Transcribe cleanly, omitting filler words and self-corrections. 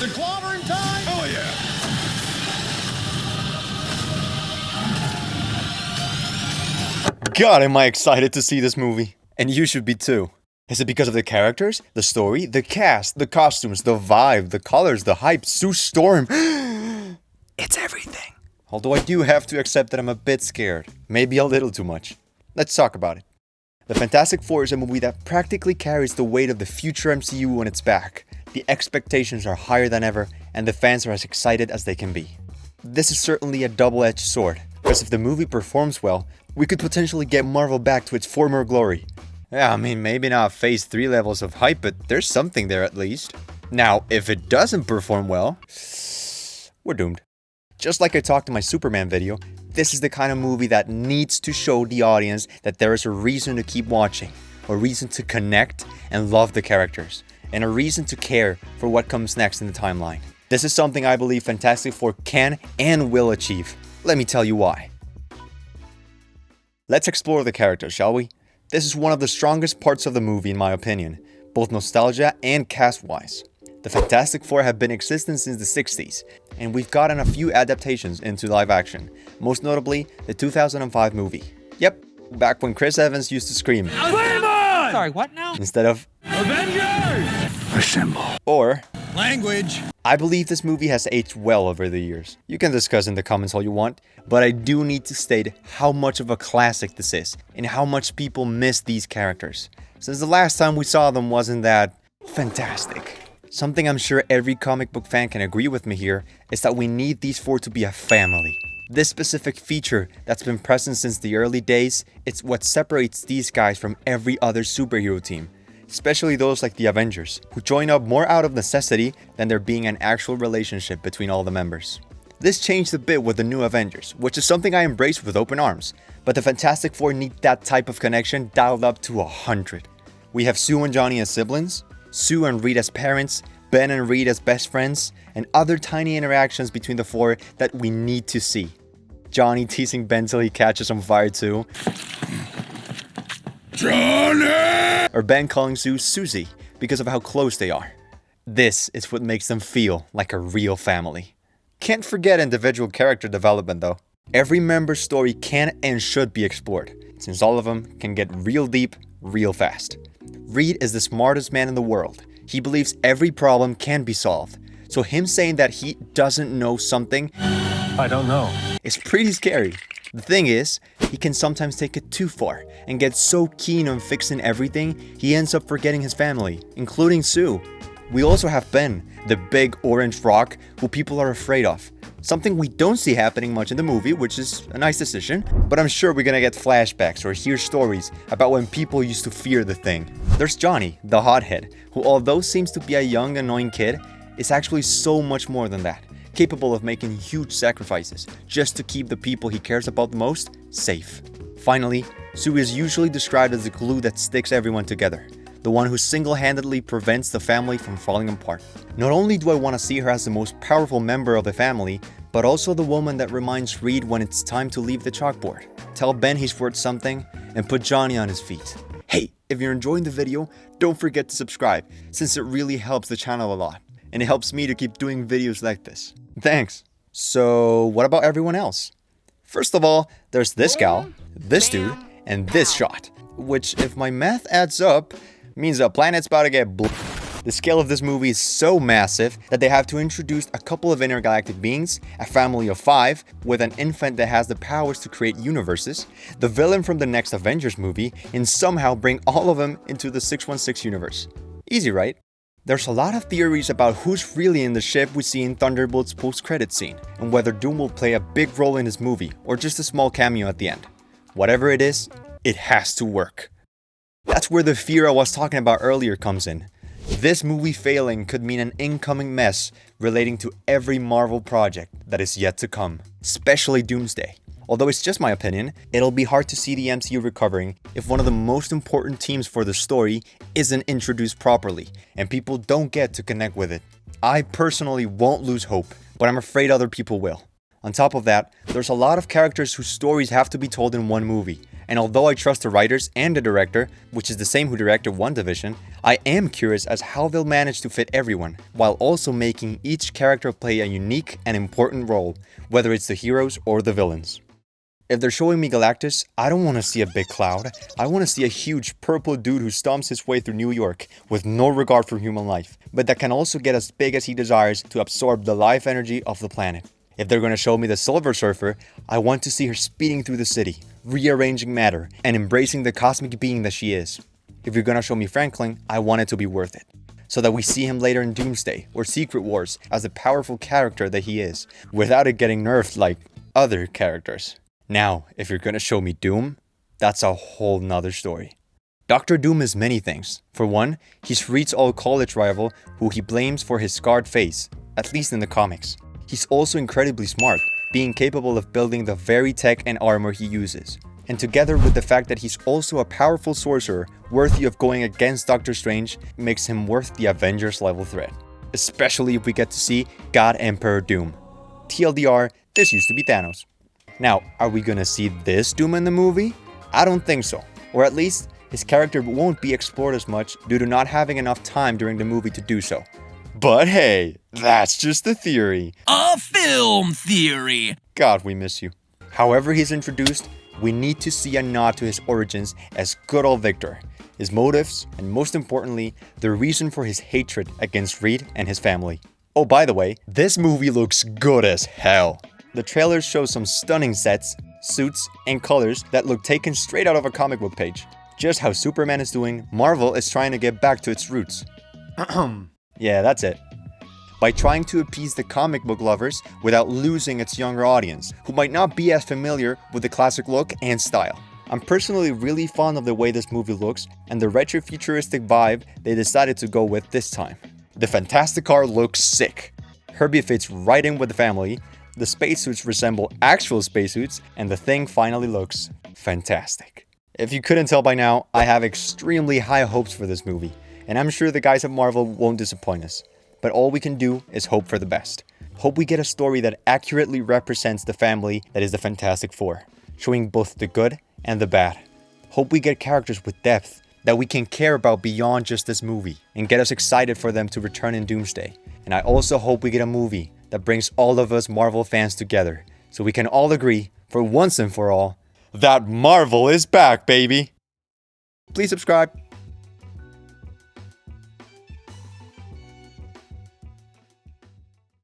Is it clobbering time? Oh, yeah. God, am I excited to see this movie. And you should be too. Is it because of the characters, the story, the cast, the costumes, the vibe, the colors, the hype, Sue Storm? It's everything. Although I do have to accept that I'm a bit scared. Maybe a little too much. Let's talk about it. The Fantastic Four is a movie that practically carries the weight of the future MCU on its back. The expectations are higher than ever, and the fans are as excited as they can be. This is certainly a double-edged sword, because if the movie performs well, we could potentially get Marvel back to its former glory. Yeah, I mean, maybe not phase 3 levels of hype, but there's something there at least. Now, if it doesn't perform well, we're doomed. Just like I talked in my Superman video, this is the kind of movie that needs to show the audience that there is a reason to keep watching, a reason to connect and love the characters, and a reason to care for what comes next in the timeline. This is something I believe Fantastic Four can and will achieve. Let me tell you why. Let's explore the characters, shall we? This is one of the strongest parts of the movie in my opinion, both nostalgia and cast-wise. The Fantastic Four have been in existence since the 60s, and we've gotten a few adaptations into live action, most notably the 2005 movie. Yep, back when Chris Evans used to scream, Flame on! Sorry, what now? instead of Avengers! Assemble. or. Language. I believe this movie has aged well over the years. You can discuss in the comments all you want, but I do need to state how much of a classic this is, and how much people miss these characters, since the last time we saw them wasn't that fantastic. Something I'm sure every comic book fan can agree with me here is that we need these four to be a family. This specific feature that's been present since the early days, it's what separates these guys from every other superhero team. Especially those like the Avengers, who join up more out of necessity than there being an actual relationship between all the members. This changed a bit with the new Avengers, which is something I embrace with open arms, but the Fantastic Four need that type of connection dialed up to 100. We have Sue and Johnny as siblings, Sue and Reed as parents, Ben and Reed as best friends, and other tiny interactions between the four that we need to see. Johnny teasing Ben till he catches on fire too. Johnny! Or Ben calling Sue Susie because of how close they are. This is what makes them feel like a real family. Can't forget individual character development though. Every member's story can and should be explored, since all of them can get real deep, real fast. Reed is the smartest man in the world. He believes every problem can be solved, so him saying that he doesn't know something, I don't know. is pretty scary. The thing is, he can sometimes take it too far and get so keen on fixing everything, he ends up forgetting his family, including Sue. We also have Ben, the big orange rock who people are afraid of. Something we don't see happening much in the movie, which is a nice decision, but I'm sure we're gonna get flashbacks or hear stories about when people used to fear the thing. There's Johnny, the hothead, who although seems to be a young, annoying kid, is actually so much more than that. Capable of making huge sacrifices just to keep the people he cares about the most safe. Finally, Sue is usually described as the glue that sticks everyone together, the one who single-handedly prevents the family from falling apart. Not only do I want to see her as the most powerful member of the family, but also the woman that reminds Reed when it's time to leave the chalkboard, tell Ben he's worth something, and put Johnny on his feet. Hey, if you're enjoying the video, don't forget to subscribe, since it really helps the channel a lot, and it helps me to keep doing videos like this. Thanks. So, what about everyone else? First of all, there's this gal, this dude, and this shot, which, if my math adds up, means the planet's about to get blown. The scale of this movie is so massive that they have to introduce a couple of intergalactic beings, a family of 5, with an infant that has the powers to create universes, the villain from the next Avengers movie, and somehow bring all of them into the 616 universe. Easy, right? There's a lot of theories about who's really in the ship we see in Thunderbolt's post-credit scene, and whether Doom will play a big role in this movie, or just a small cameo at the end. Whatever it is, it has to work. That's where the fear I was talking about earlier comes in. This movie failing could mean an incoming mess relating to every Marvel project that is yet to come, especially Doomsday. Although it's just my opinion, it'll be hard to see the MCU recovering if one of the most important teams for the story isn't introduced properly, and people don't get to connect with it. I personally won't lose hope, but I'm afraid other people will. On top of that, there's a lot of characters whose stories have to be told in one movie, And although I trust the writers and the director, which is the same who directed WandaVision, I am curious as how they'll manage to fit everyone, while also making each character play a unique and important role, whether it's the heroes or the villains. If they're showing me Galactus, I don't want to see a big cloud. I want to see a huge purple dude who stomps his way through New York with no regard for human life, but that can also get as big as he desires to absorb the life energy of the planet. If they're going to show me the Silver Surfer, I want to see her speeding through the city, rearranging matter, and embracing the cosmic being that she is. If you're going to show me Franklin, I want it to be worth it, so that we see him later in Doomsday or Secret Wars as the powerful character that he is, without it getting nerfed like other characters. Now, if you're gonna show me Doom, that's a whole nother story. Dr. Doom is many things. For one, he's Reed's old college rival who he blames for his scarred face, at least in the comics. He's also incredibly smart, being capable of building the very tech and armor he uses. And together with the fact that he's also a powerful sorcerer worthy of going against Doctor Strange, makes him worth the Avengers level threat. Especially if we get to see God Emperor Doom. TLDR, this used to be Thanos. Now, are we gonna see this Doom in the movie? I don't think so. Or at least, his character won't be explored as much due to not having enough time during the movie to do so. But hey, that's just a theory. A film theory! God, we miss you. However he's introduced, we need to see a nod to his origins as good old Victor, his motives, and most importantly, the reason for his hatred against Reed and his family. Oh, by the way, this movie looks good as hell. The trailers show some stunning sets, suits, and colors that look taken straight out of a comic book page. Just how Superman is doing, Marvel is trying to get back to its roots. Yeah, that's it. By trying to appease the comic book lovers without losing its younger audience, who might not be as familiar with the classic look and style. I'm personally really fond of the way this movie looks and the retro-futuristic vibe they decided to go with this time. The Fantastic Car looks sick. Herbie fits right in with the family. The spacesuits resemble actual spacesuits, and the thing finally looks fantastic. If you couldn't tell by now, I have extremely high hopes for this movie, and I'm sure the guys at Marvel won't disappoint us. But all we can do is hope for the best. Hope we get a story that accurately represents the family that is the Fantastic Four, showing both the good and the bad. Hope we get characters with depth that we can care about beyond just this movie, and get us excited for them to return in Doomsday. And I also hope we get a movie that brings all of us Marvel fans together, so we can all agree, for once and for all, that Marvel is back, baby! Please subscribe.